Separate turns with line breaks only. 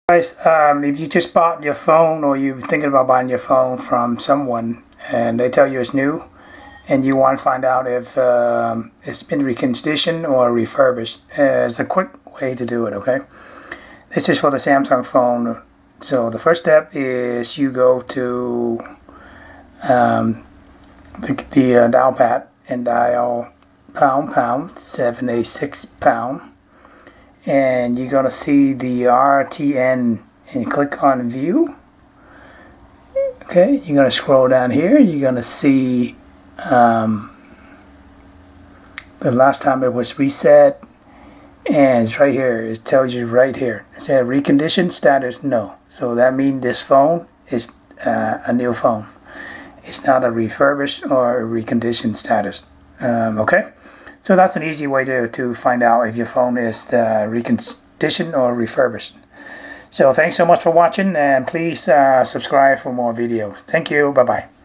Guys, if you just bought your phone or you're thinking about buying your phone from someone and they tell you it's new and you want to find out if it's been reconditioned or refurbished, it's a quick way to do it, okay? This is for the Samsung phone. So the first step is you go to the dial pad and dial pound 786 pound. And you're gonna see the RTN and click on view. Okay, you're gonna scroll down here. You're gonna see the last time it was reset, and it's right here. It tells you right here. It says reconditioned status no. So that means this phone is a new phone. It's not a refurbished or a reconditioned status. Okay. So that's an easy way to find out if your phone is reconditioned or refurbished. So thanks so much for watching, and please subscribe for more videos. Thank you. Bye-bye.